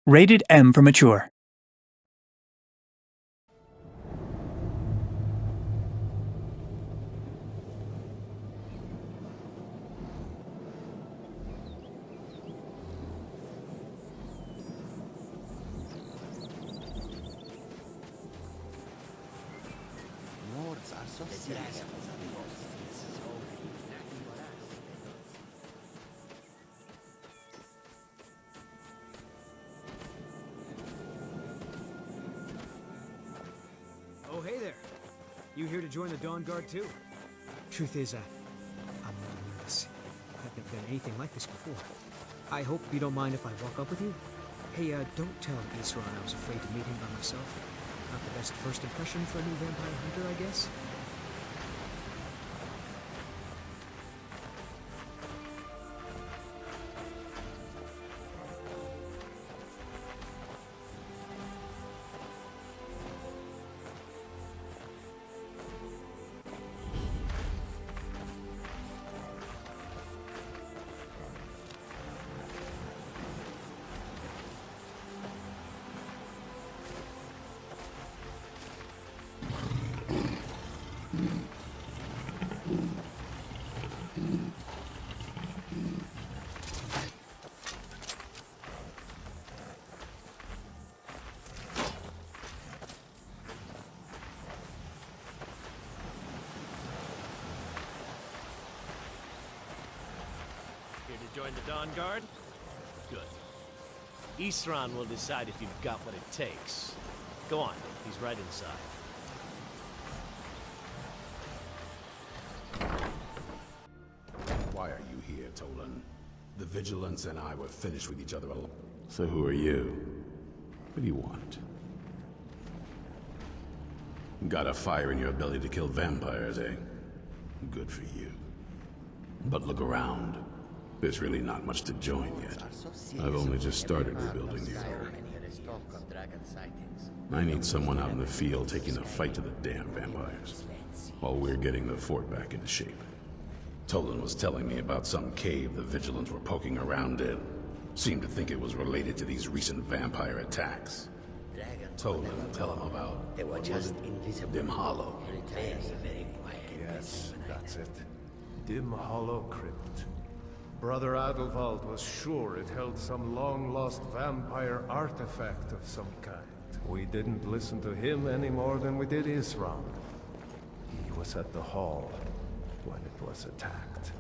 Rated M for mature. Oh, hey there. You here to join the Dawnguard too? Truth is, I'm a little nervous. I've never done anything like this before. I hope you don't mind if I walk up with you. Hey, don't tell Esron I was afraid to meet him by myself. Not the best first impression for a new vampire hunter, I guess. Join the Dawnguard? Good. Esron will decide if you've got what it takes. Go on, he's right inside. Why are you here, Tolan? The Vigilance and I were finished with each other alone. So who are you? What do you want? Got a fire in your belly to kill vampires, eh? Good for you. But look around. There's really not much to join yet. I've only just started rebuilding the Order. I need someone out in the field taking the fight to the damn vampires, while we're getting the fort back into shape. Tolan was telling me about some cave the Vigilants were poking around in. Seemed to think it was related to these recent vampire attacks. Tolan, tell him about... They were just invisible. Dim Hollow. Very quiet. Yes, that's it. Dim Hollow Crypt. Brother Adelwald was sure it held some long-lost vampire artifact of some kind. We didn't listen to him any more than we did Isram. He was at the hall when it was attacked.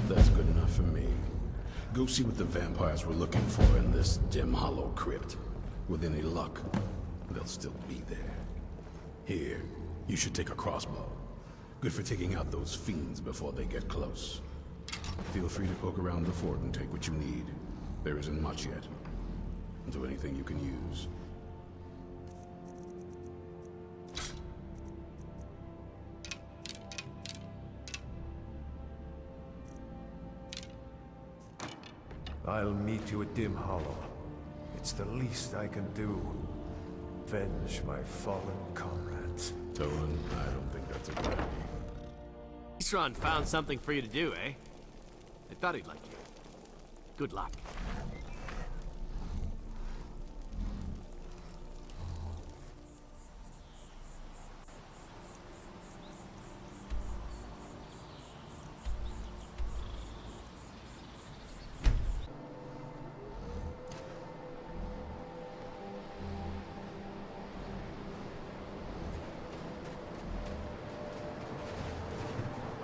That's good enough for me. Go see what the vampires were looking for in this Dim Hollow Crypt. With any luck, they'll still be there. Here, you should take a crossbow. Good for taking out those fiends before they get close. Feel free to poke around the fort and take what you need. There isn't much yet. Do anything you can use. I'll meet you at Dim Hollow. It's the least I can do. Avenge my fallen comrades. Tolan, I don't think that's a good idea. Esron found something for you to do, eh? I thought he'd like you. Good luck.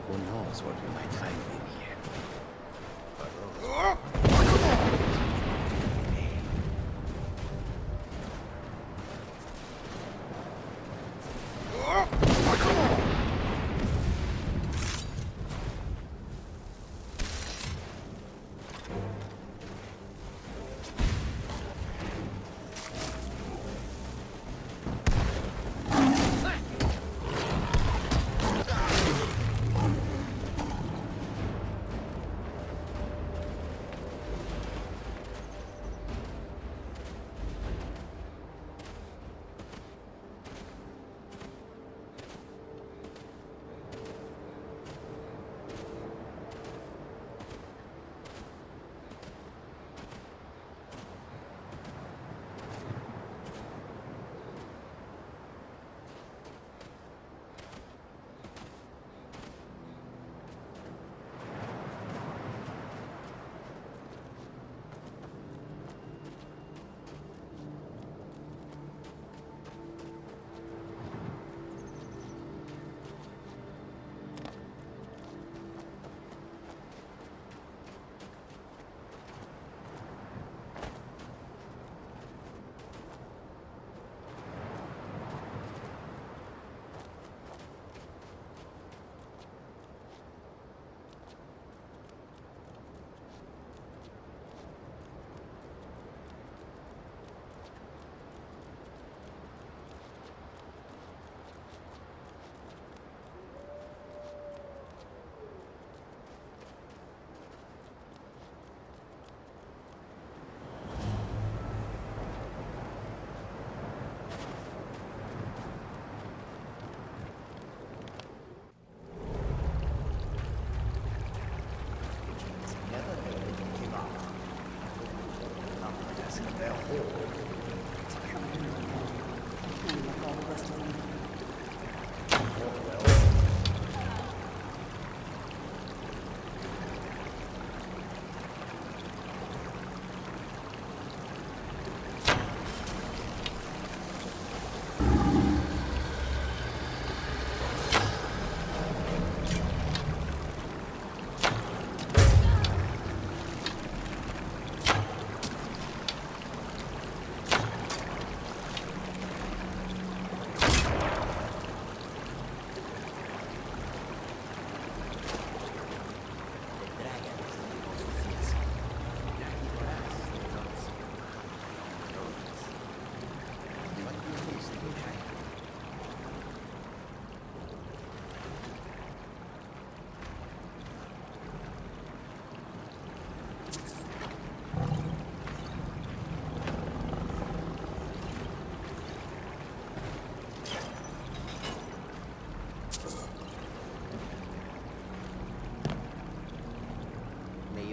Who knows what we might find in here?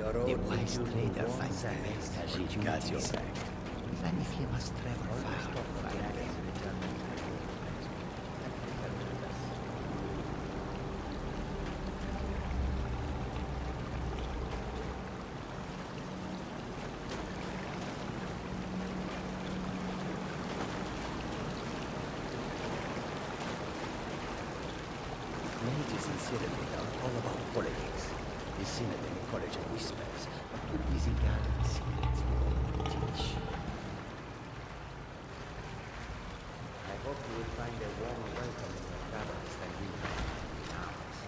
The wise trader finds the best Khajiit got your back. Even if he must travel far to find them. Mages in Cyril are all about politics. The synod and the College of Whispers are too busy gathering secrets to open teach. I hope you will find a warmer welcome in your travels than we have in ours.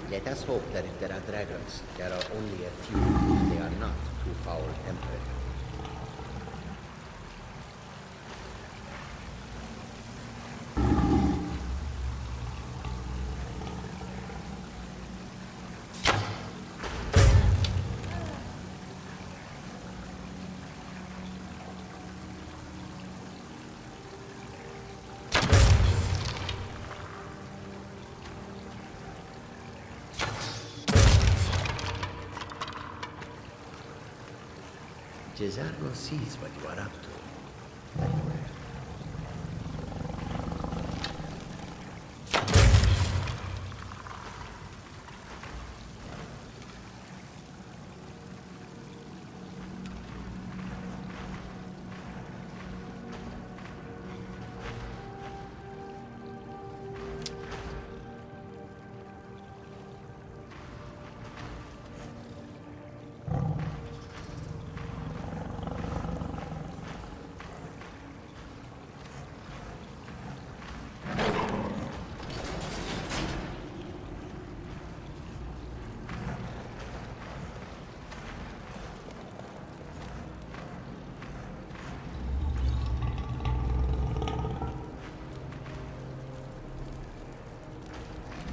Let us hope that if there are dragons, there are only a few. They are not too foul-tempered. Cesargo sees what you are up to. Very well.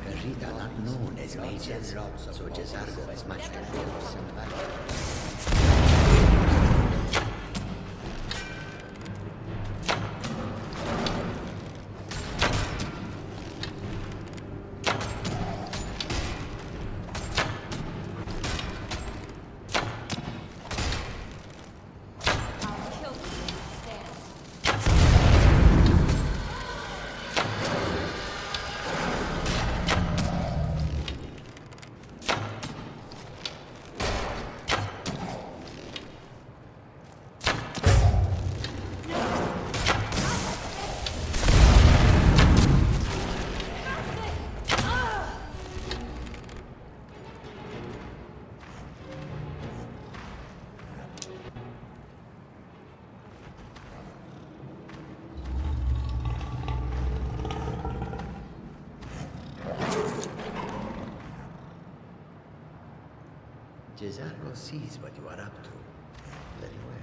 Khajiit are not known as mages, so Cesargo has much to fear for some valor. Cesargo sees what you are up to. Very well.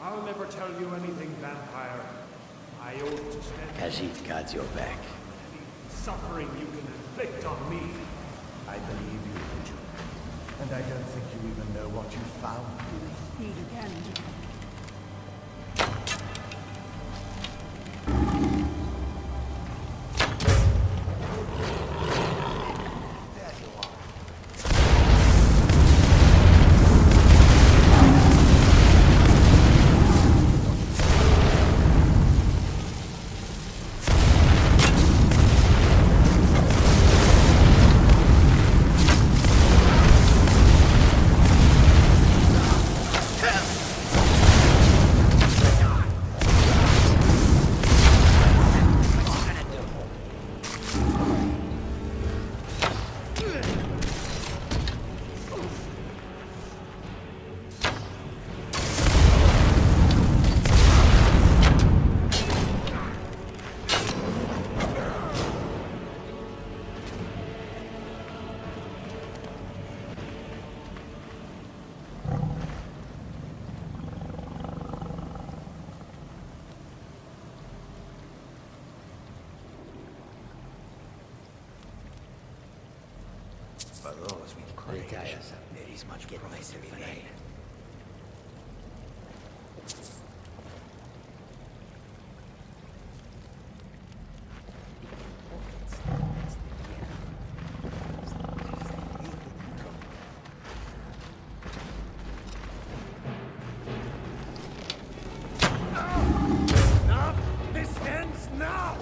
I'll never tell you anything, vampire. I oath to stand Khajiit guards your back. any suffering you can inflict on me. I believe you, Vigil. And I don't think you even know what you found. Need again. For those with courage, there is much progress to be made. Enough! This ends now!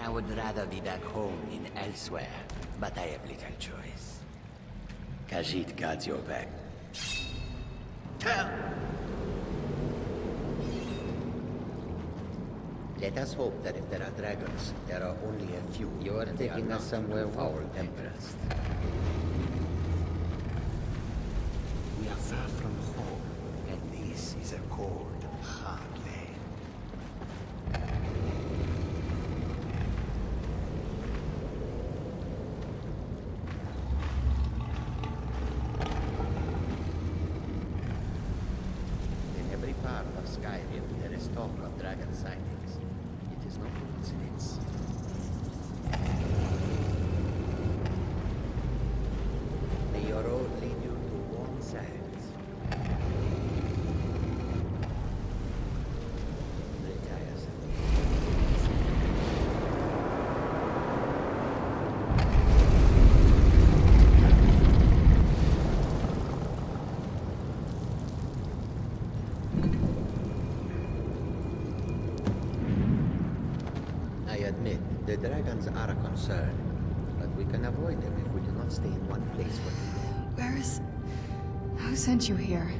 I would rather be back home than elsewhere, but I have little choice. Khajiit guards your back. Let us hope that if there are dragons, there are only a few. You are taking us somewhere foul, Empress. We are far from home, and this is a cold, hard land. In every part of Skyrim, there is talk of dragon sightings. It is no coincidence. May your road lead you to warm sands. Retire, I admit, the dragons are a concern, but we can avoid them if we do not stay in one place for too long. Where is... Who sent you here?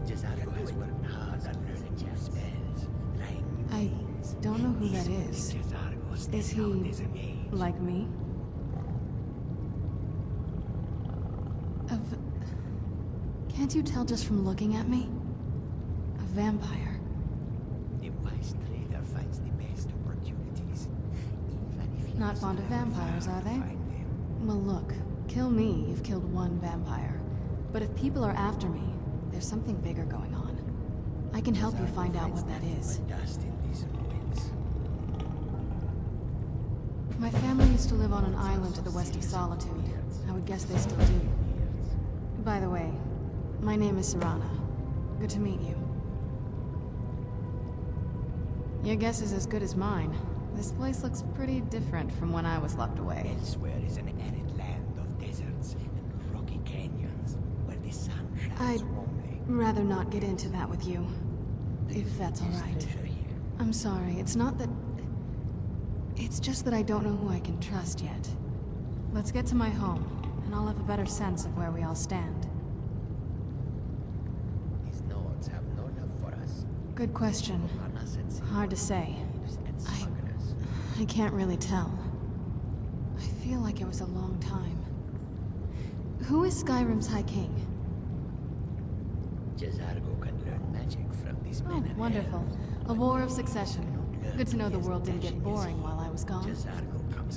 Jezargo has worked hard on learning new spells, trying new I things. don't know who that is. Is he like me? Can't you tell just from looking at me? A vampire. The wise trader finds the best opportunities, even if he Not is fond of vampires, are they? find them. Well, look. Kill me, you've killed one vampire. But if people are after me, there's something bigger going on. I can help you find out what that is. Dust in these ruins. My family used to live on an island to the west of Solitude. I would guess they still do. By the way, my name is Serana. Good to meet you. Your guess is as good as mine. This place looks pretty different from when I was locked away. Elsewhere is an arid land of deserts and rocky canyons where the sun shines I'd warmly. rather not get into that with you, if that's all right. Treasure here. I'm sorry, it's not that... It's just that I don't know who I can trust yet. Let's get to my home, and I'll have a better sense of where we all stand. These nodes have no love for us. Good question. Harness and Hard to say. thieves and smugglers. I can't really tell. I feel like it was a long time. Who is Skyrim's High King? Jezargo can learn magic from these Oh, men and wonderful. elves. A war of succession. Good to know the world didn't get boring while I was gone.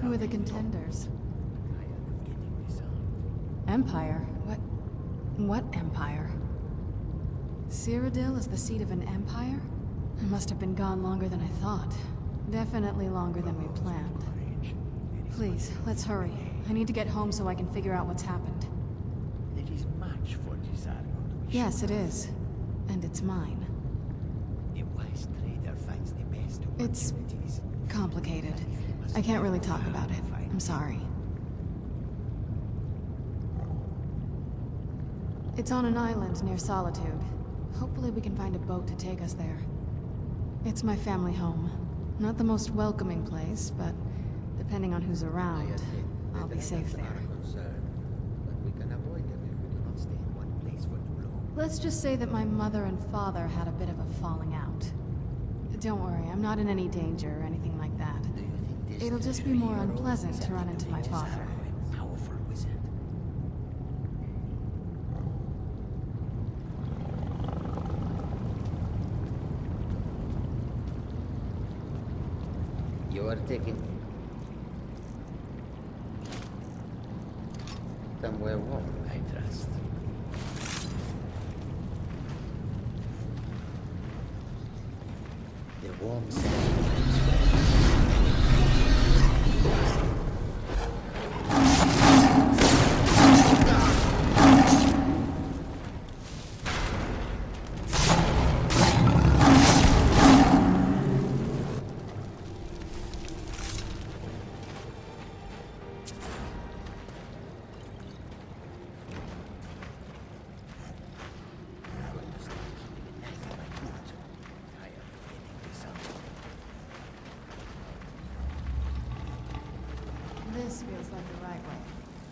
Who are the contenders? Empire? What empire? Cyrodiil is the seat of an empire? I must have been gone longer than I thought. Definitely longer than we planned. Please, let's hurry. I need to get home so I can figure out what's happened. There is much for Argo to be Yes, it is. And it's mine. A wise trader finds the best It's opportunities. complicated. I can't really talk about it. I'm sorry. It's on an island near Solitude. Hopefully we can find a boat to take us there. It's my family home. Not the most welcoming place, but depending on who's around, I'll be safe there. But we can avoid them if we do not stay in one place for too long. Let's just say that my mother and father had a bit of a falling out. Don't worry, I'm not in any danger or anything like that. Do you think this It'll just be treasure more hero unpleasant is to run into my Argo father. a powerful wizard? You are taking somewhere warm, I trust. The warm This feels like the right way.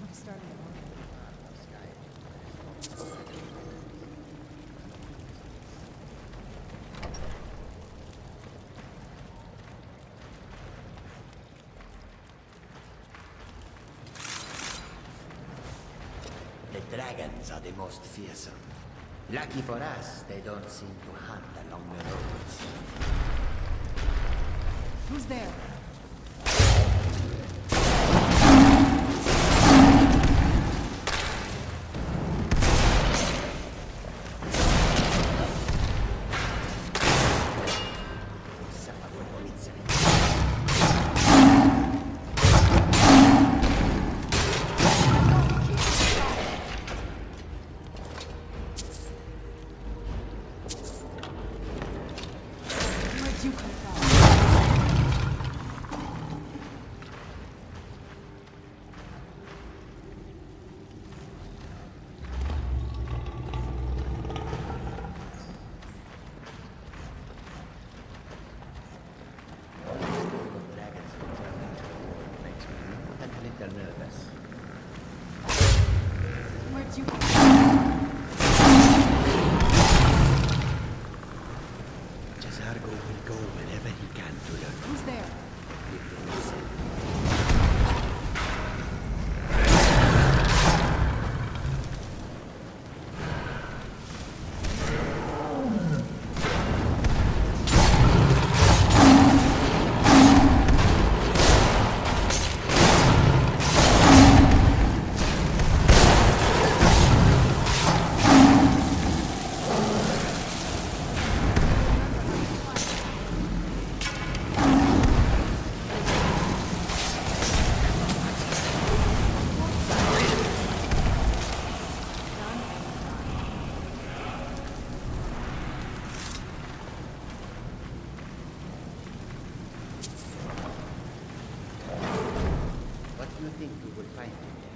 I'm starting to worry. The dragons are the most fearsome. Lucky for us, they don't seem to hunt along the roads. Who's there? Where'd you come from? Dragons returning to the world makes me a little nervous. Where'd you come from? Argo will go wherever he can to learn. Who's there? What do you think we will find in there?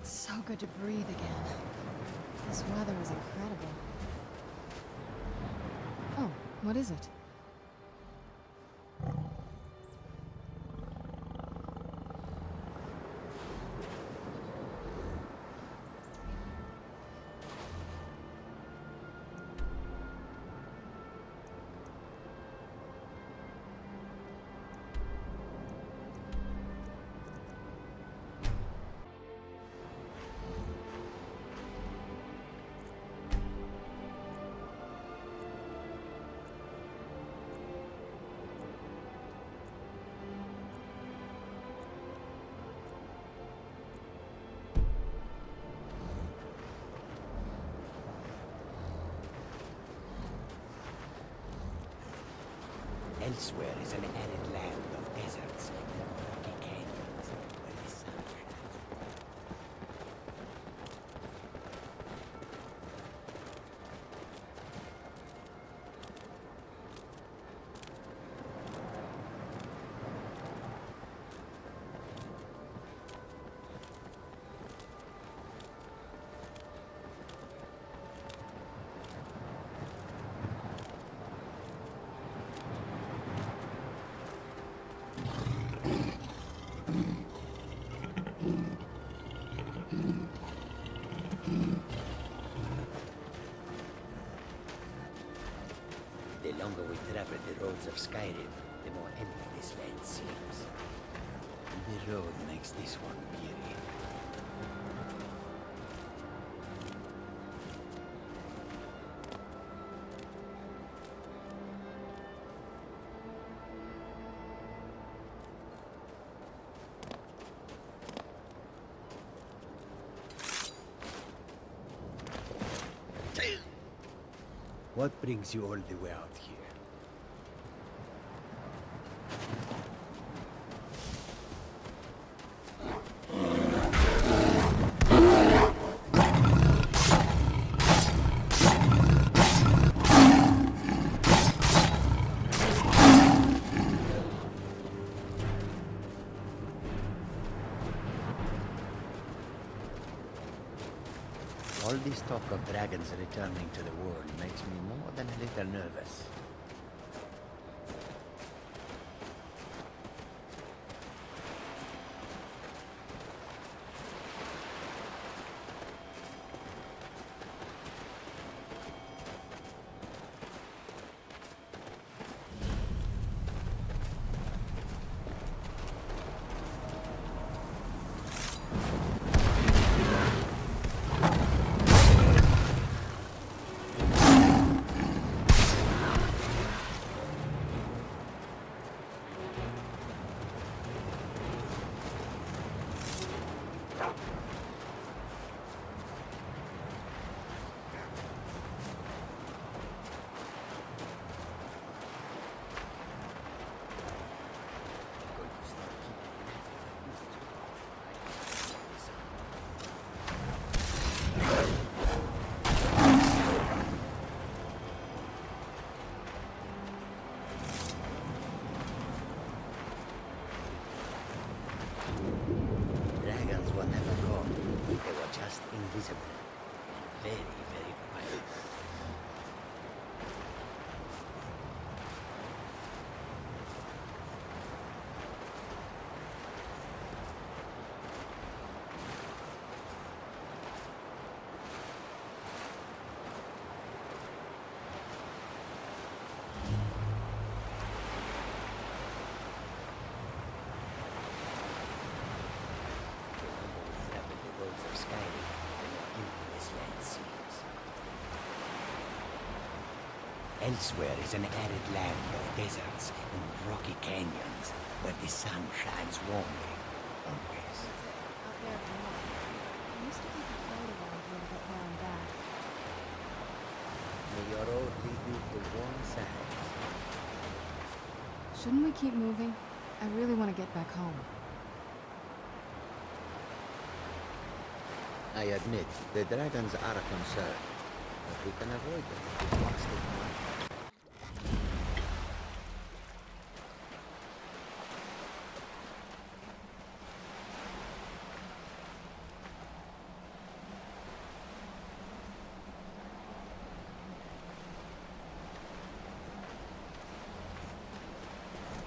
It's so good to breathe again. This weather is incredible. Oh, what is it? Elsewhere is an arid land of deserts and rocky canyons where the sun shines. The longer we travel the roads of Skyrim, the more empty this land seems. The road makes this one weary. What brings you all the way out here? All this talk of dragons returning to the world makes me more than a little nervous. Dragons were never gone. They were just invisible. And very, very quiet. Elsewhere is an arid land of deserts and rocky canyons where the sun shines warmly, always. Out there at the north. I used to take a boat around here to get there and back. May your road lead you to warm sands. Shouldn't we keep moving? I really want to get back home. I admit, the dragons are a concern, but we can avoid them once they come.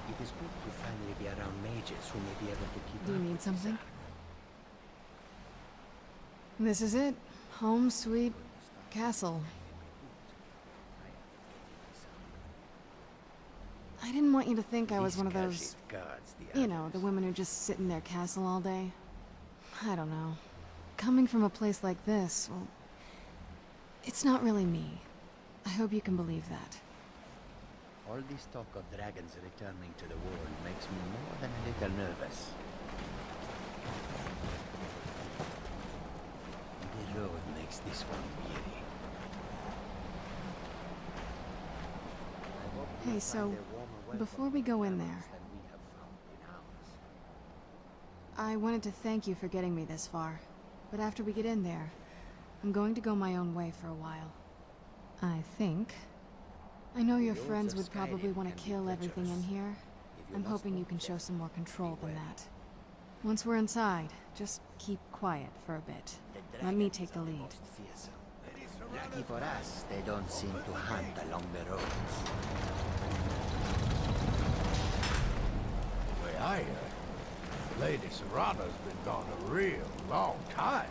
It is good to finally be around mages who may be able to keep Do you up need with something? Saga. This is it. Home, sweet castle. I didn't want you to think I was These one of those, Khajiit guards, the you know, the women who just sit in their castle all day. I don't know. Coming from a place like this, well, it's not really me. I hope you can believe that. All this talk of dragons returning to the world makes me more than a little nervous. The road makes this one weary. I hope Hey, you so find a warmer Before we go in there, I wanted to thank you for getting me this far. But after we get in there, I'm going to go my own way for a while. I think. I know your friends would probably want to kill everything in here. I'm hoping you can show some more control than that. Once we're inside, just keep quiet for a bit. Let me take the lead. Lucky for us, they don't seem to hunt along the roads. The way I hear it, Lady Serana's been gone a real long time.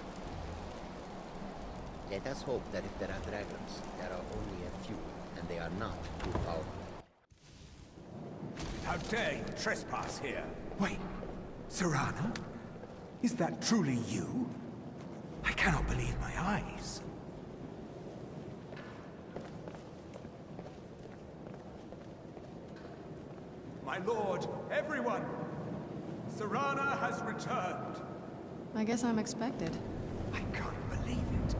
Let us hope that if there are dragons, there are only a few, and they are not too powerful. How dare you trespass here? Wait, Serana? Is that truly you? I cannot believe my eyes. My lord, everyone! Serana has returned! I guess I'm expected. I can't believe it.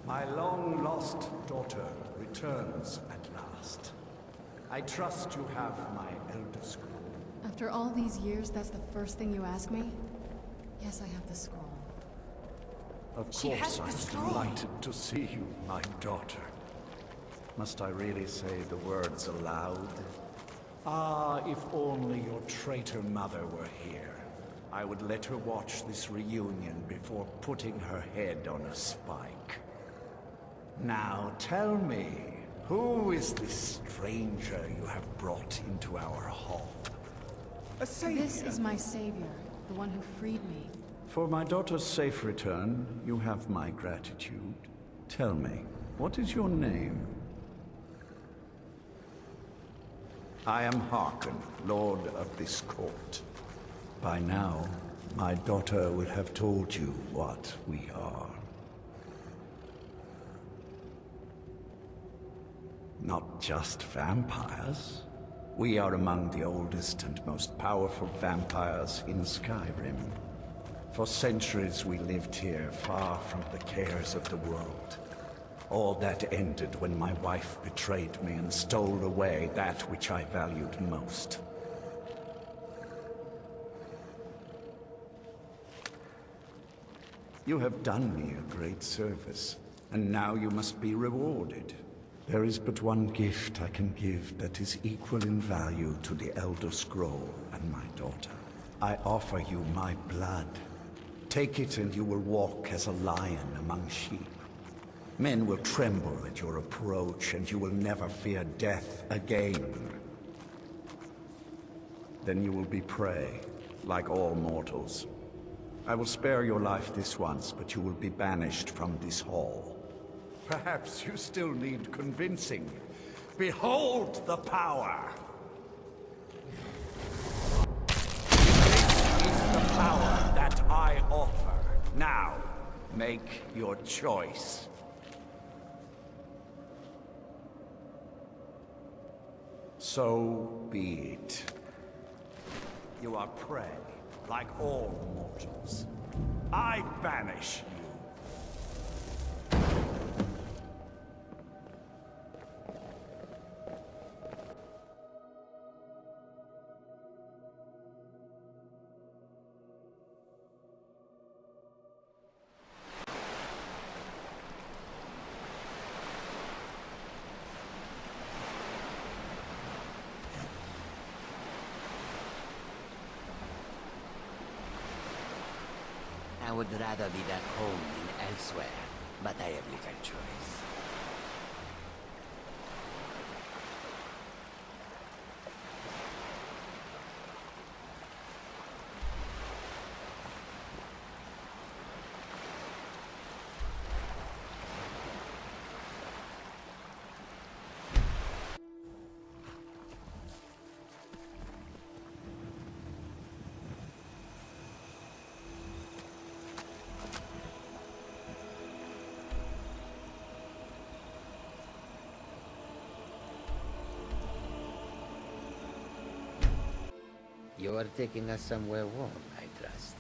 My long-lost daughter returns at last. I trust you have my Elder Scroll. After all these years, that's the first thing you ask me? Yes, I have the scroll. Of course I'm delighted to see you, my daughter. Must I really say the words aloud? Ah, if only your traitor mother were here. I would let her watch this reunion before putting her head on a spike. Now tell me, who is this stranger you have brought into our hall? A savior! This is my savior, the one who freed me. For my daughter's safe return, you have my gratitude. Tell me, what is your name? I am Harkon, Lord of this court. By now, my daughter will have told you what we are. Not just vampires. We are among the oldest and most powerful vampires in Skyrim. For centuries we lived here, far from the cares of the world. All that ended when my wife betrayed me and stole away that which I valued most. You have done me a great service, and now you must be rewarded. There is but one gift I can give that is equal in value to the Elder Scroll and my daughter. I offer you my blood. Take it and you will walk as a lion among sheep. Men will tremble at your approach and you will never fear death again. Then you will be prey, like all mortals. I will spare your life this once, but you will be banished from this hall. Perhaps you still need convincing. Behold the power! This is the power that I offer. Now, make your choice. So be it. You are prey, like all mortals. I banish you. I would rather be back home than elsewhere, but I have little choice. You are taking us somewhere warm, I trust.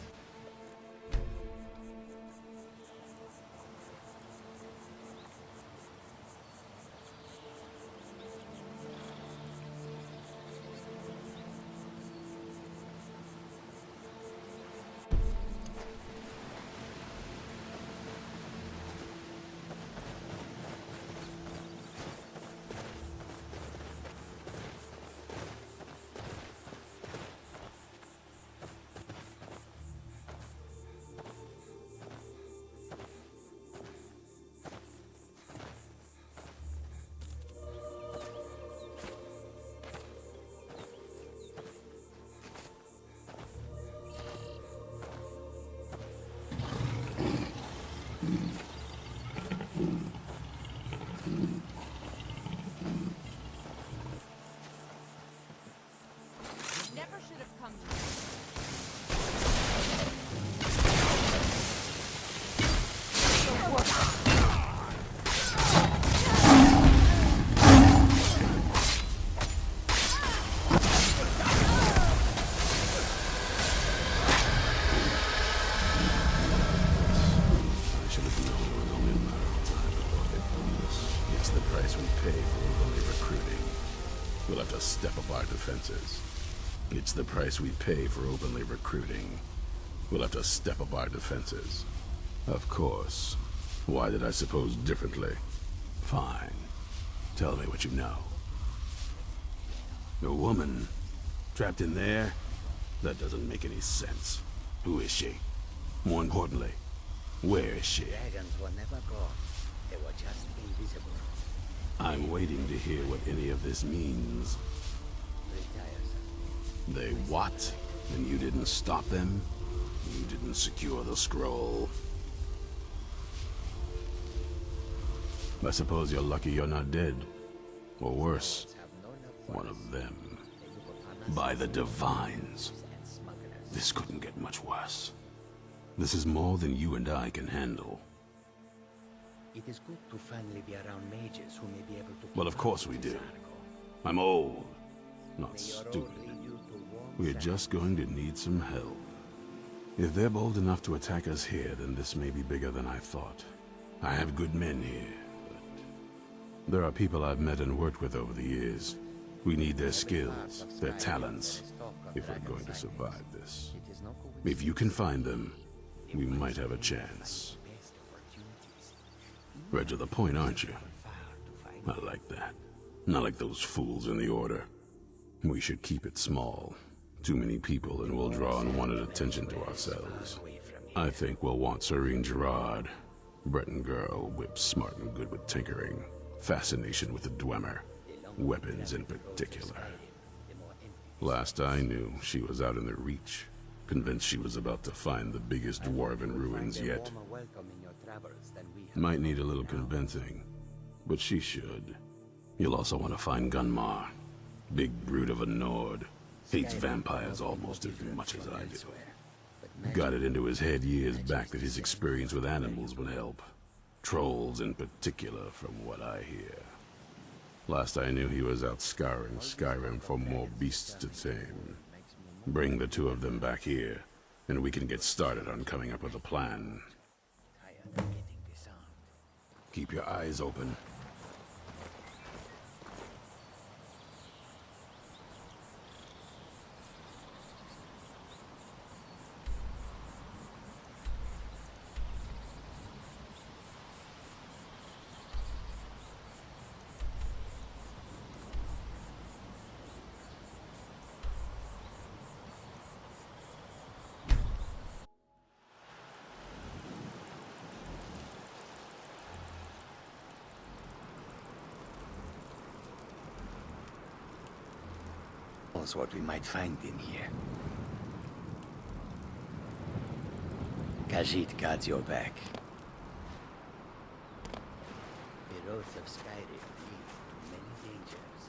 defenses. It's the price we pay for openly recruiting. We'll have to step up our defenses. Of course. Why did I suppose differently? Fine. Tell me what you know. A woman? Trapped in there? That doesn't make any sense. Who is she? More importantly, where is she? Dragons were never gone. They were just invisible. I'm waiting to hear what any of this means. They what? And you didn't stop them? You didn't secure the scroll? I suppose you're lucky you're not dead. Or worse, one of them. By the Divines. This couldn't get much worse. This is more than you and I can handle. It is good to finally be around mages who may be able to... Well, of course we do. I'm old, not stupid. We're just going to need some help. If they're bold enough to attack us here, then this may be bigger than I thought. I have good men here, but there are people I've met and worked with over the years. We need their skills, their talents, if we're going to survive this. If you can find them, we might have a chance. Right to the point, aren't you? I like that. Not like those fools in the Order. We should keep it small. Too many people and we'll draw unwanted attention to ourselves. I think we'll want Serene Gerard. Breton girl, whip smart and good with tinkering. Fascination with the Dwemer. Weapons in particular. Last I knew, she was out in the Reach. Convinced she was about to find the biggest dwarven ruins yet. Might need a little convincing, but she should. You'll also want to find Gunmar. Big brute of a Nord. Hates vampires almost as much as I do. Got it into his head years back that his experience with animals would help. Trolls in particular, from what I hear. Last I knew he was out scouring Skyrim for more beasts to tame. Bring the two of them back here, and we can get started on coming up with a plan. Keep your eyes open. What we might find in here. Khajiit guards your back. The roads of Skyrim lead to many dangers.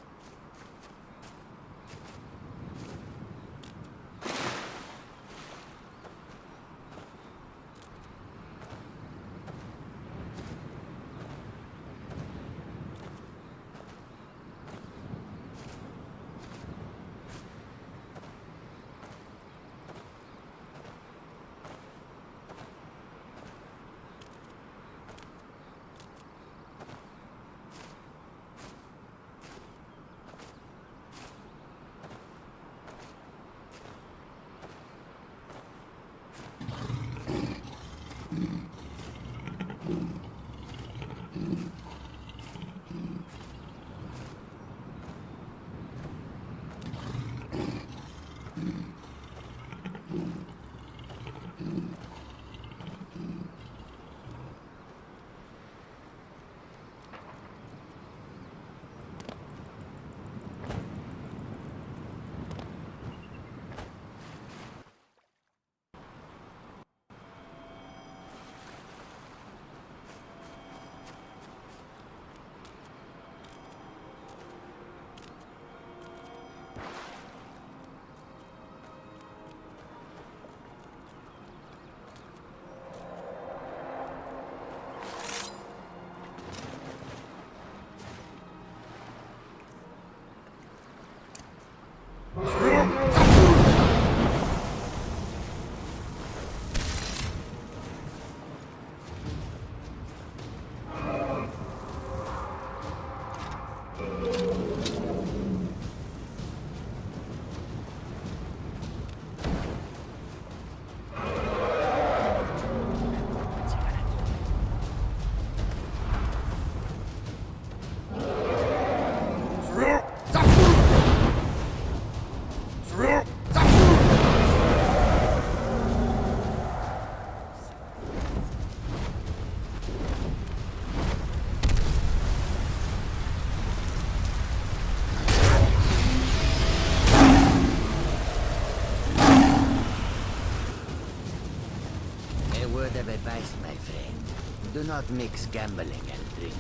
of advice, my friend. Do not mix gambling and drink.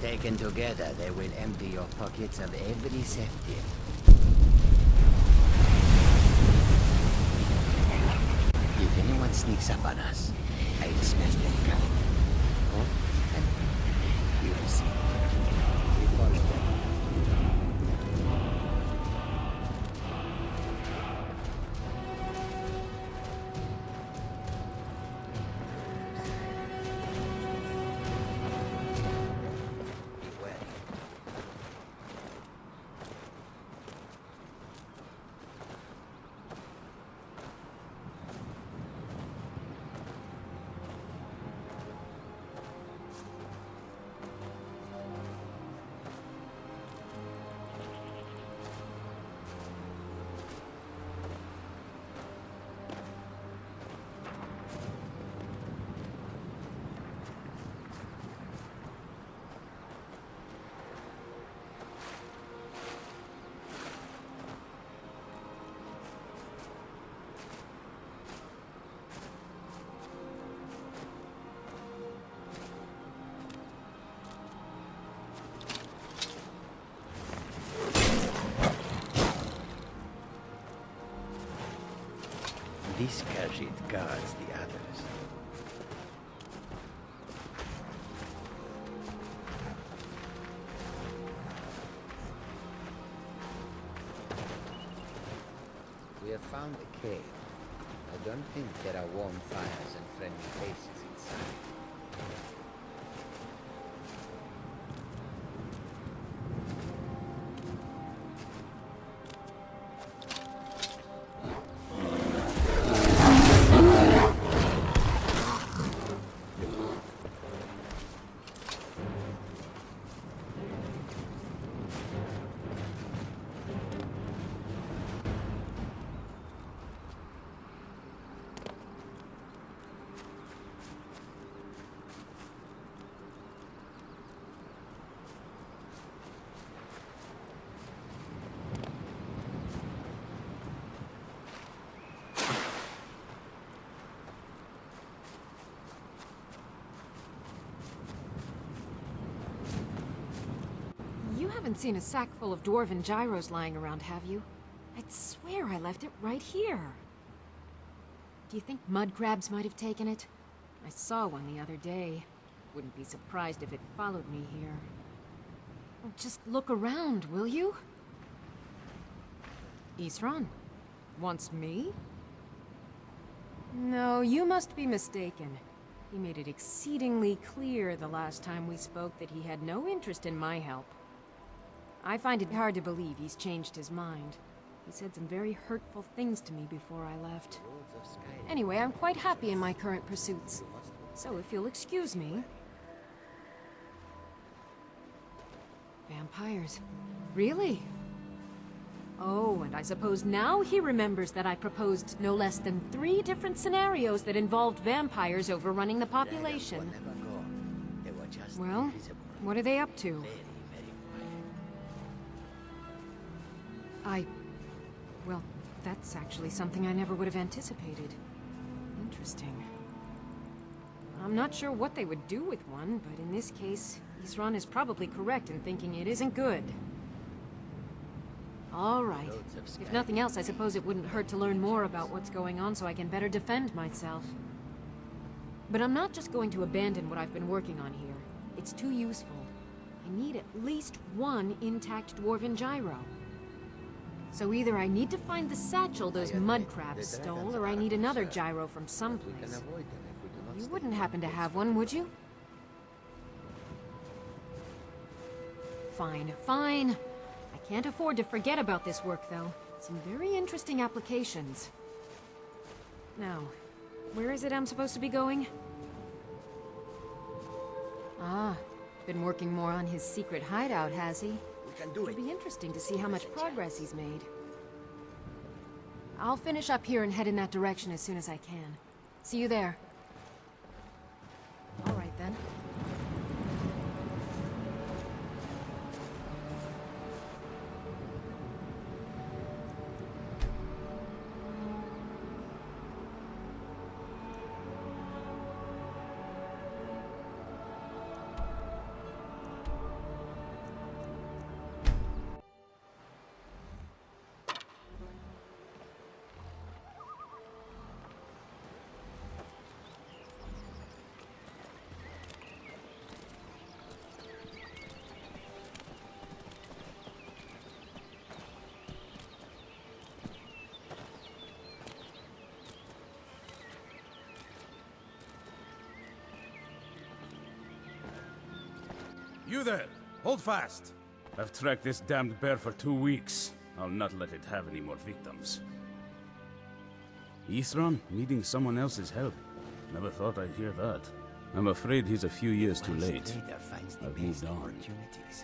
Taken together, they will empty your pockets of every centime. If anyone sneaks up on us, I'll smell them coming. Oh, and we will see. We follow them. This Khajiit guards the others. We have found a cave. I don't think there are warm fires and friendly faces inside. You haven't seen a sack full of dwarven gyros lying around, have you? I'd swear I left it right here. Do you think mud crabs might have taken it? I saw one the other day. Wouldn't be surprised if it followed me here. Well, just look around, will you? Isran? Wants me? No, you must be mistaken. He made it exceedingly clear the last time we spoke that he had no interest in my help. I find it hard to believe he's changed his mind. He said some very hurtful things to me before I left. Anyway, I'm quite happy in my current pursuits. So if you'll excuse me... Vampires. Really? Oh, and I suppose now he remembers that I proposed no less than 3 different scenarios that involved vampires overrunning the population. Well, what are they up to? Well, that's actually something I never would have anticipated. Interesting. I'm not sure what they would do with one, but in this case, Isran is probably correct in thinking it isn't good. All right. If nothing else, I suppose it wouldn't hurt to learn more about what's going on so I can better defend myself. But I'm not just going to abandon what I've been working on here. It's too useful. I need at least 1 intact dwarven gyro. So either I need to find the satchel those mud crabs stole, or I need another gyro from someplace. You wouldn't happen to have one, would you? Fine, fine. I can't afford to forget about this work, though. Some very interesting applications. Now, where is it I'm supposed to be going? Ah, been working more on his secret hideout, has he? It'll be interesting to see how much progress he's made. I'll finish up here and head in that direction as soon as I can. See you there. All right, then. You there! Hold fast! I've tracked this damned bear for 2 weeks. I'll not let it have any more victims. Isran needing someone else's help. Never thought I'd hear that. I'm afraid he's a few years too late. I've moved on.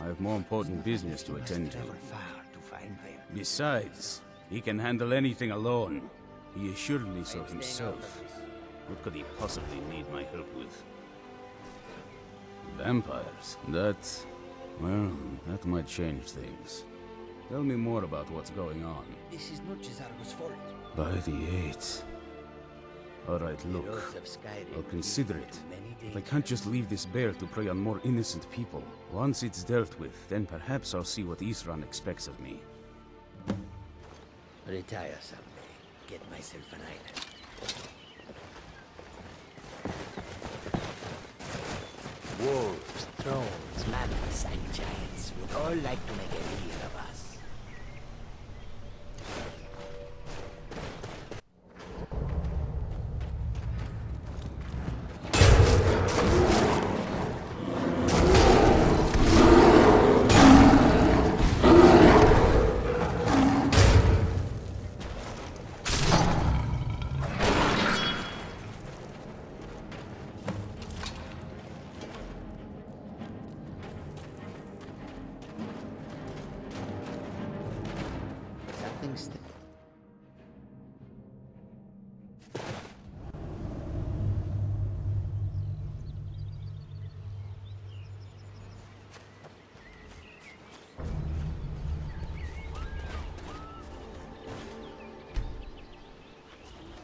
I have more important business to attend to. Besides, he can handle anything alone. He assured me so himself. What could he possibly need my help with? Vampires? Well, that might change things. Tell me more about what's going on. This is not Jizargo's fault. By the 8th. Alright, look. I'll consider it. But I can't just leave this bear to prey on more innocent people. Once it's dealt with, then perhaps I'll see what Isran expects of me. Retire someday. Get myself an island. Wolves, trolls, mammoths, and giants would all like to make a meal of us.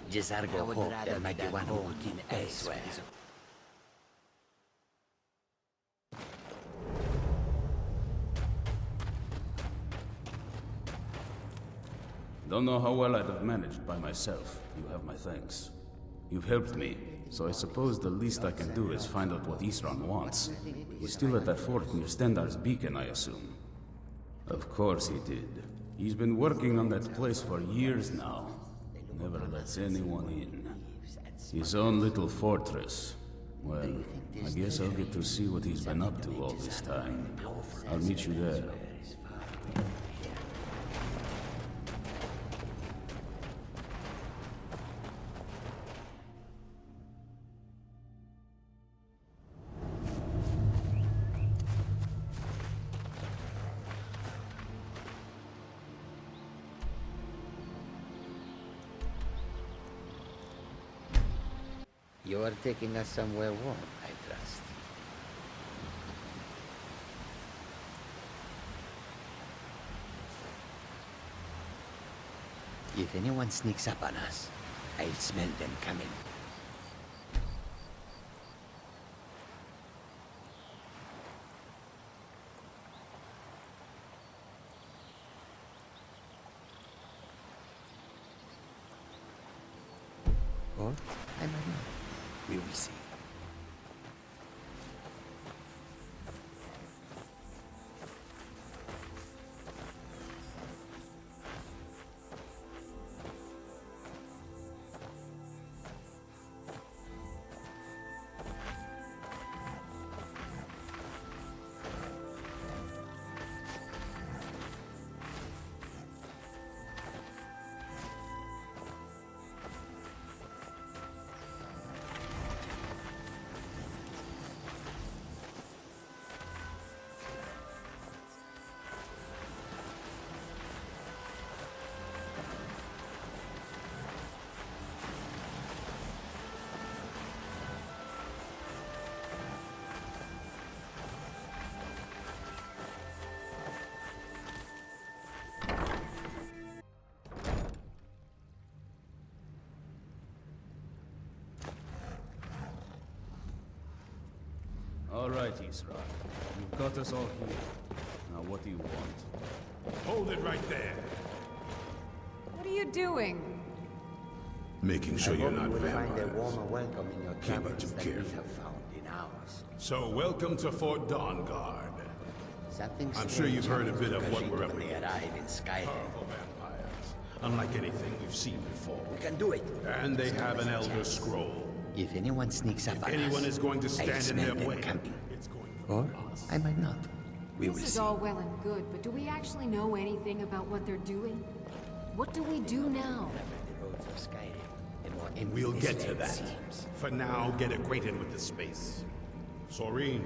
Jizargo hoped there might be one working elsewhere. Don't know how well I'd have managed by myself. You have my thanks. You've helped me, so I suppose the least I can do is find out what Isran wants. He's still at that fort near Stendar's beacon, I assume. Of course he did. He's been working on that place for years now. Never lets anyone in. His own little fortress. Well, I guess I'll get to see what he's been up to all this time. I'll meet you there. You are taking us somewhere warm, I trust. If anyone sneaks up on us, I'll smell them coming. Or I might not. We will see. All right, Isran. You've got us all here. Now, what do you want? Hold it right there. What are you doing? Making sure you're not find a vampires. warmer welcome in your Can't be travels too than we careful. have found in ours. So welcome to Fort Dawnguard. Something I'm sure you've heard a bit of what we're up when they against. arrive in Skyrim. Powerful vampires, unlike anything we've seen before. We can do it. And they have an Elder Scroll. If anyone sneaks up on us, Anyone is going to I'll stand in smell their them way. coming. It's going Or I might not. We will This is see. all well and good, but do we actually know anything about what they're doing? What do we do now? The roads of Skyrim, the more empty We'll this get to land that. seems. For now, get acquainted with the space. Soreen,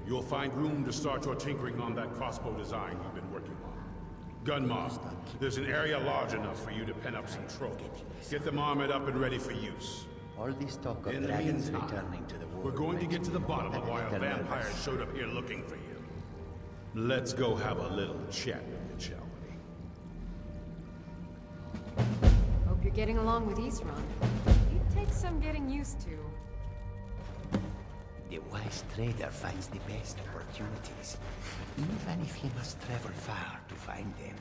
you'll find room to start your tinkering on that crossbow design you've been working on. Gunmoth, there's an area large enough for you to pen up some trolls. Get them armored up and ready for use. All this talk of In the dragons meantime, returning to the world. we're going to makes get to the me bottom of a why a little vampire nervous. showed up here looking for you. Let's go have a little chat with you, shall we? Hope you're getting along with Isran. It takes some getting used to. The wise trader finds the best opportunities, even if he must travel far to find them.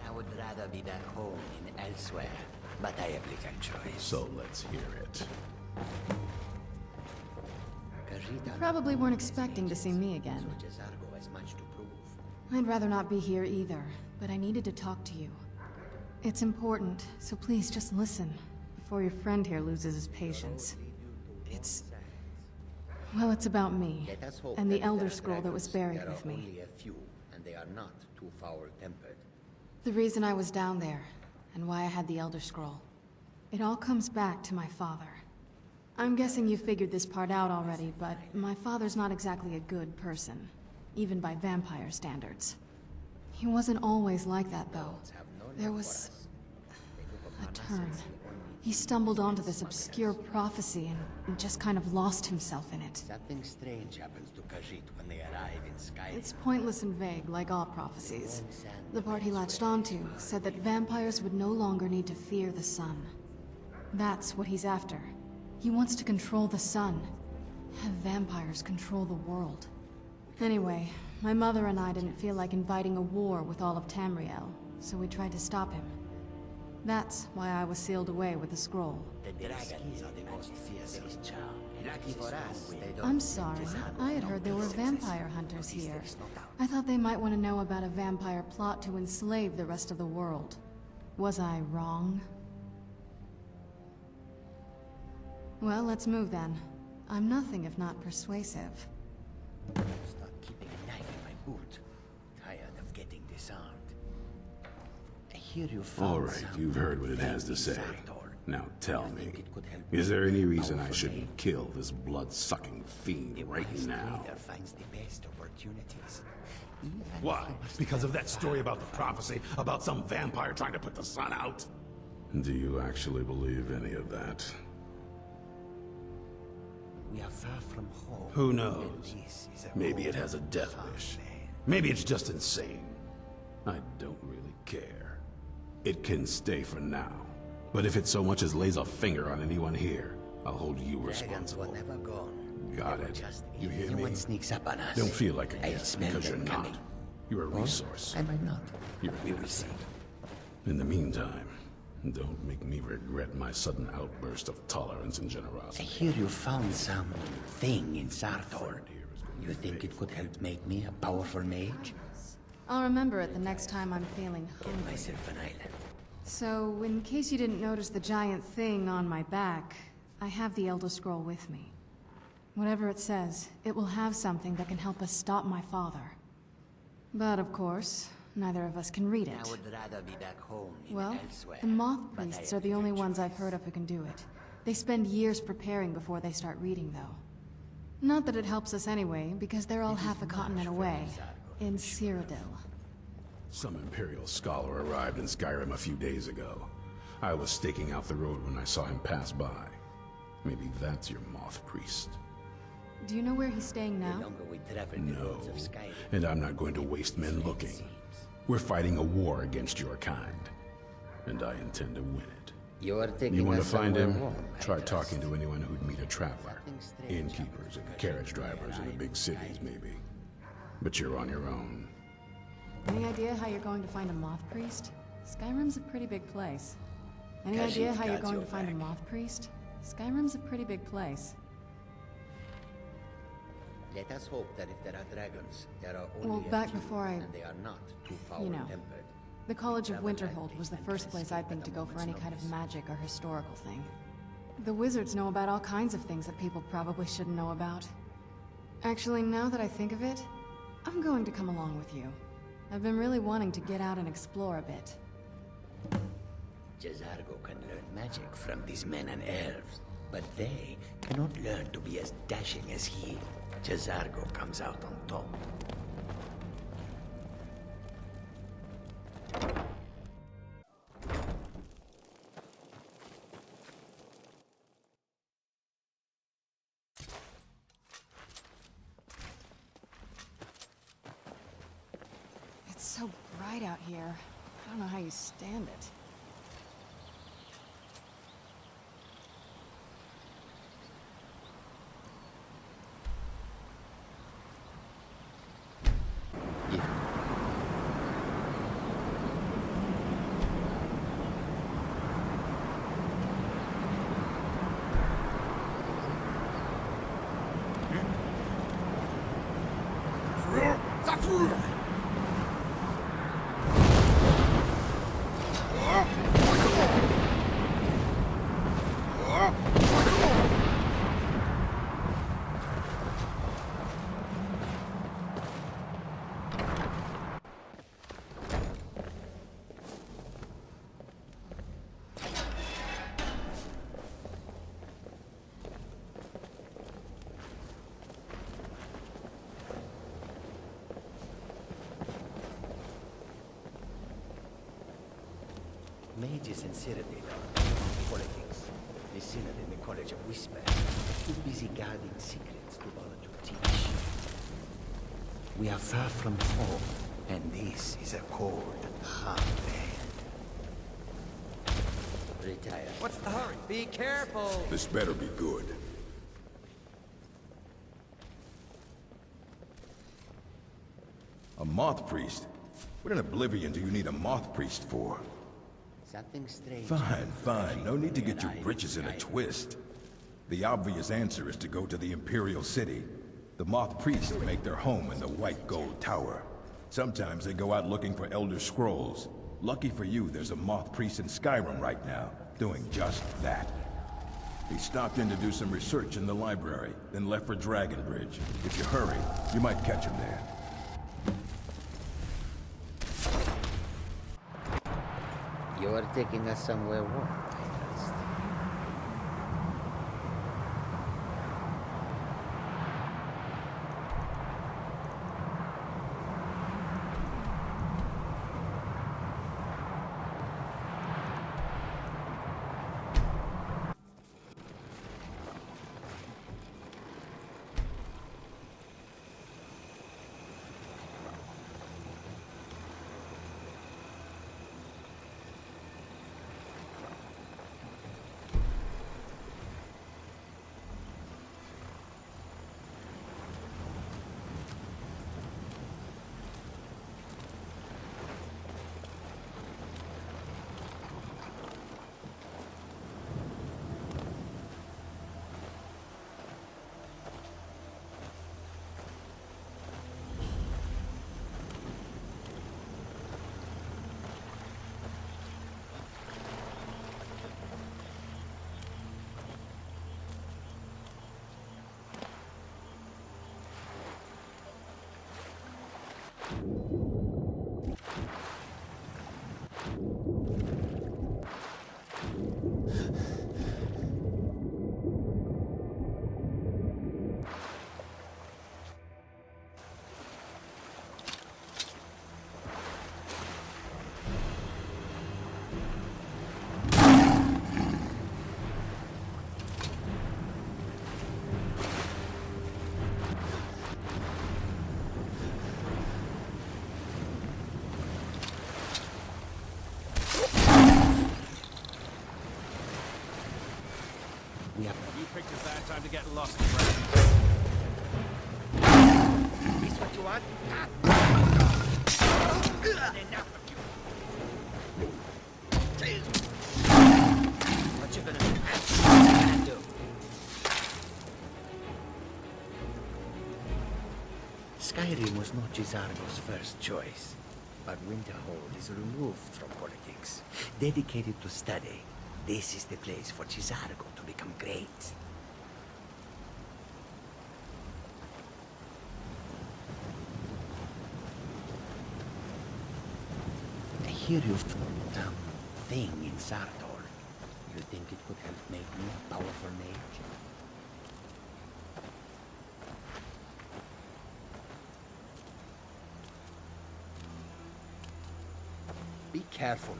I would rather be back home than elsewhere, but I have little choice. So let's hear it. Khajiit Probably weren't expecting to see me again. so Jezargo has much to prove. I'd rather not be here either, but I needed to talk to you. It's important, so please just listen, before your friend here loses his patience. Well, it's about me, Let us hope and the that Elder there are Scroll that was dragons. buried There are with me. only a few, and they are not too foul-tempered. The reason I was down there, and why I had the Elder Scroll. It all comes back to my father. I'm guessing you figured this part out already, but my father's not exactly a good person, even by vampire standards. He wasn't always like that, though. There was a turn. He stumbled onto this obscure prophecy and just kind of lost himself in it. Something strange happens to Khajiit when they arrive in Skyrim. It's pointless and vague, like all prophecies. The part he latched onto said that vampires would no longer need to fear the sun. That's what he's after. He wants to control the sun. Have vampires control the world. Anyway, my mother and I didn't feel like inviting a war with all of Tamriel, so we tried to stop him. That's why I was sealed away with the scroll. The dragons are the most fearsome. Lucky for us, they don't I'm sorry. I had heard there were vampire hunters here. I thought they might want to know about a vampire plot to enslave the rest of the world. Was I wrong? Well, let's move then. I'm nothing if not persuasive. Start keeping a knife in my boot. Tired of getting disarmed. I hear you found All right, some you've heard what it has to say. Sartor. Now tell You me, think it could help is there any reason I powerful shouldn't mage? kill this blood-sucking fiend The right wise now? trader finds the best opportunities. Even if Why? he must Because of travel that story far about the to find prophecy, about some vampire trying to put the sun out? Do you actually believe any of that? We are far from home. Who and knows? this is a Maybe it cold, has a death far wish. land. Maybe it's just insane. I don't really care. It can stay for now. But if it so much as lays a finger on anyone here, I'll hold you Dragons were responsible. never gone. Got They were it. just You hear anyone me? sneaks up on us. Don't feel like a I'll guest smell because you're them not. coming. You're a Or resource. I might not. You're We will see. In the meantime, don't make me regret my sudden outburst of tolerance and I generosity. hear you found some thing in Sartor. You think it could help make me a powerful mage? I'll remember it the next time I'm feeling Get hungry. myself an island. So, in case you didn't notice the giant thing on my back, I have the Elder Scroll with me. Whatever it says, it will have something that can help us stop my father. But of course, neither of us can read I it. would rather be back home than Well, elsewhere. the moth but I priests have are the only little ones I've choice. heard of who can do it. They spend years preparing before they start reading, though. Not that it helps us anyway, because they're all half a continent away, in Cyrodiil. Some Imperial scholar arrived in Skyrim a few days ago. I was staking out the road when I saw him pass by. Maybe that's your moth priest. Do you know where he's staying The now? longer we travel the No, roads of Skyrim, and I'm not going to waste men looking. We're fighting a war against your kind, and I intend to win it. you are taking You want to us find somewhere him? warm, I Try trust. talking to anyone who'd meet a traveler. Something strange Innkeepers and carriage drivers in the big cities, maybe. But you're on your own. Any idea how you're going to find a moth priest? Skyrim's a pretty big place. Any Khajiit idea how you're got going your to find a back. moth priest? Skyrim's a pretty big place. Let us hope that if there are dragons, there are only Well, a back few, before I- and they are not too you know. foul-tempered. The College of Winterhold was the first place I'd think to go for any kind of magic or historical thing. The wizards know about all kinds of things that people probably shouldn't know about. Actually, now that I think of it, I'm going to come along with you. I've been really wanting to get out and explore a bit. Jazargo can learn magic from these men and elves, but they cannot learn to be as dashing as he. Jazargo comes out on top. It's so bright out here. I don't know how you stand it. Mages and Cyrodiil politics. The synod in the College of Whisper. Too busy guarding secrets to bother to teach. We are far from home, and this is a cold, hard land. Retire. What's the hurry? Be careful! This better be good. A moth priest? What in oblivion do you need a moth priest for? Something strange. Fine, fine. No need to get your britches in a twist. The obvious answer is to go to the Imperial City. The moth priests make their home in the White Gold Tower. Sometimes they go out looking for Elder Scrolls. Lucky for you, there's a moth priest in Skyrim right now, doing just that. He stopped in to do some research in the library, then left for Dragonbridge. If you hurry, you might catch him there. You are taking us somewhere warm, I trust. You picked a bad time to get lost, Is what you want? Enough of you. What you gonna do? What you gonna do? Skyrim was not Jizargo's first choice. But Winterhold is removed from politics, dedicated to study. This is the place for Chisargo to become great. I hear you found thing in Sartor. You think it could help make me a powerful mage? Be careful.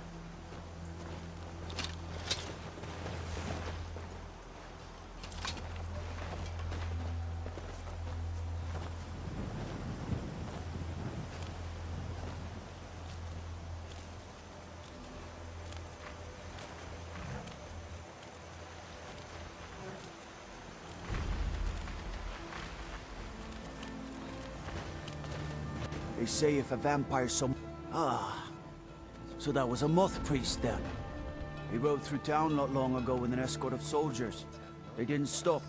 They say if a vampire so that was a moth priest then. He rode through town not long ago with an escort of soldiers. They didn't stop,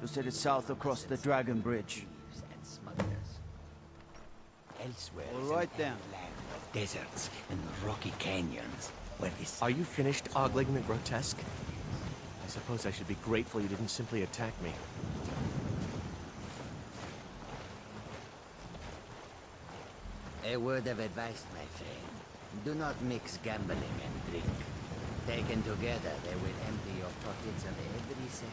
just headed south across the Dragon Bridge. Elsewhere All right then. land of deserts and rocky canyons, where this... Are you finished ogling the grotesque? I suppose I should be grateful you didn't simply attack me. A word of advice, my friend. Do not mix gambling and drink. Taken together, they will empty your pockets of every cent.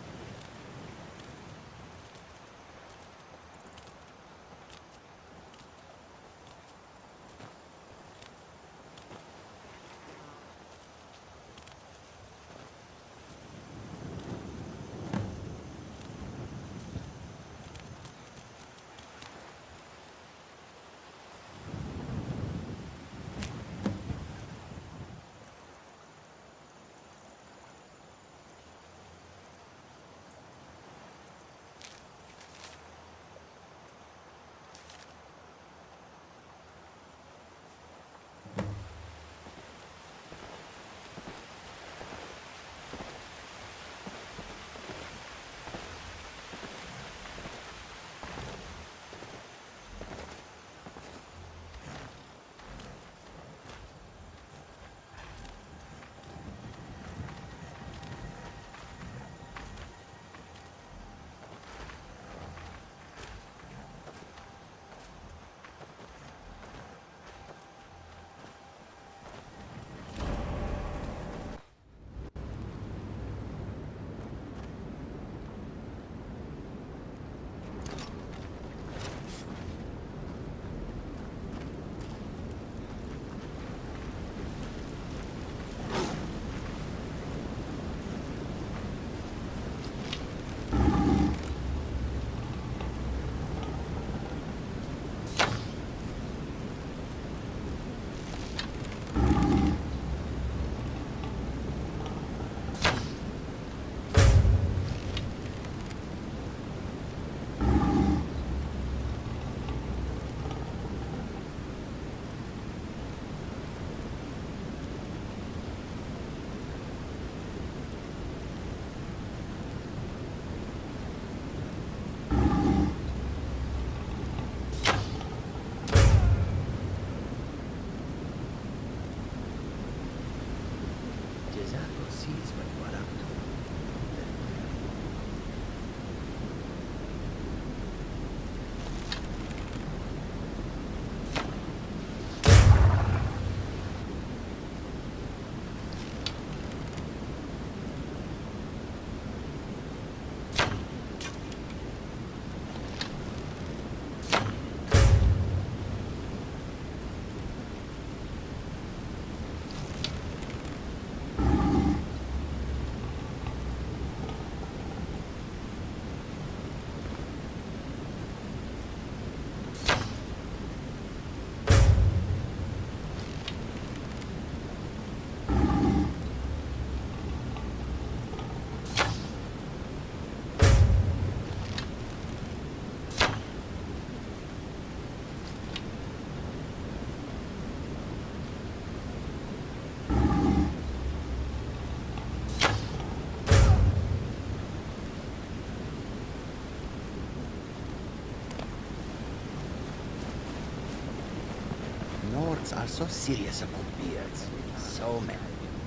Nords are so serious about beards. So many.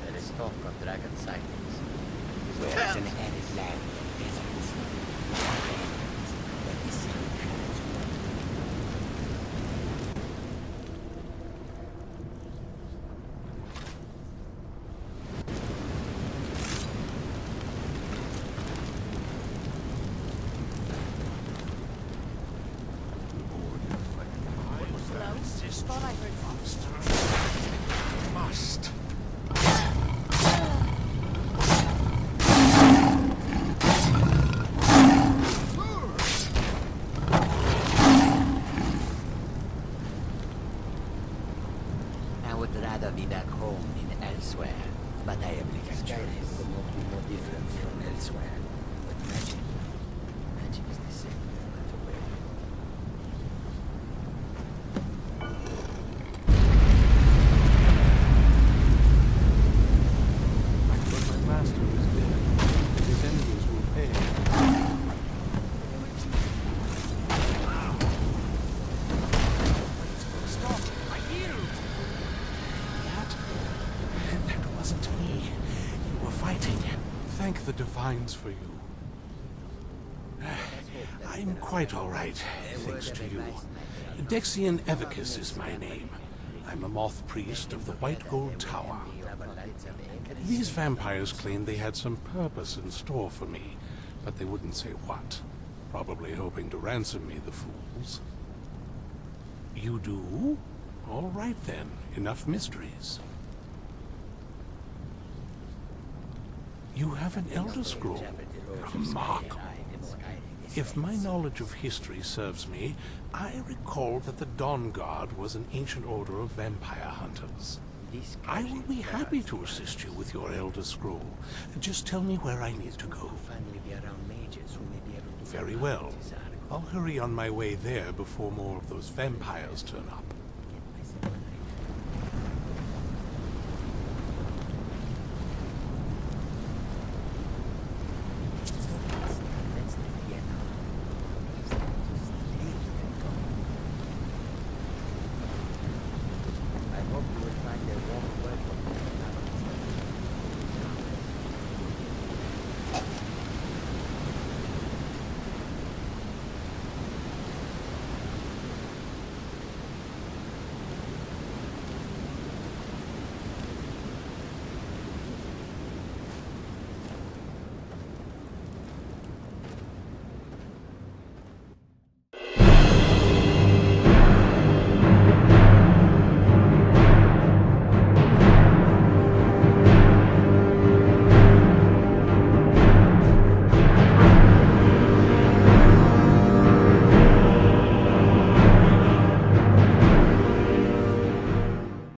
There is talk of dragon sightings. Whereas an arid land of deserts, abandoned, where the sun shines. Must. I would rather be back home than elsewhere, but I am like Skyrim will not be more different from elsewhere. But magic is the same no matter where you go. But my master is dead, and his enemies will pay. Stop! I yield! That wasn't me. You were fighting. Thank the Divines for you. I'm quite all right, thanks to you. Dexian Evicus is my name. I'm a moth priest of the White Gold Tower. These vampires claimed they had some purpose in store for me, but they wouldn't say what. Probably hoping to ransom me, the fools. You do? All right then, enough mysteries. You have an Elder Scroll. Remarkable. If my knowledge of history serves me, I recall that the Dawnguard was an ancient order of vampire hunters. I will be happy to assist you with your Elder Scroll. Just tell me where I need to go. Very well. I'll hurry on my way there before more of those vampires turn up.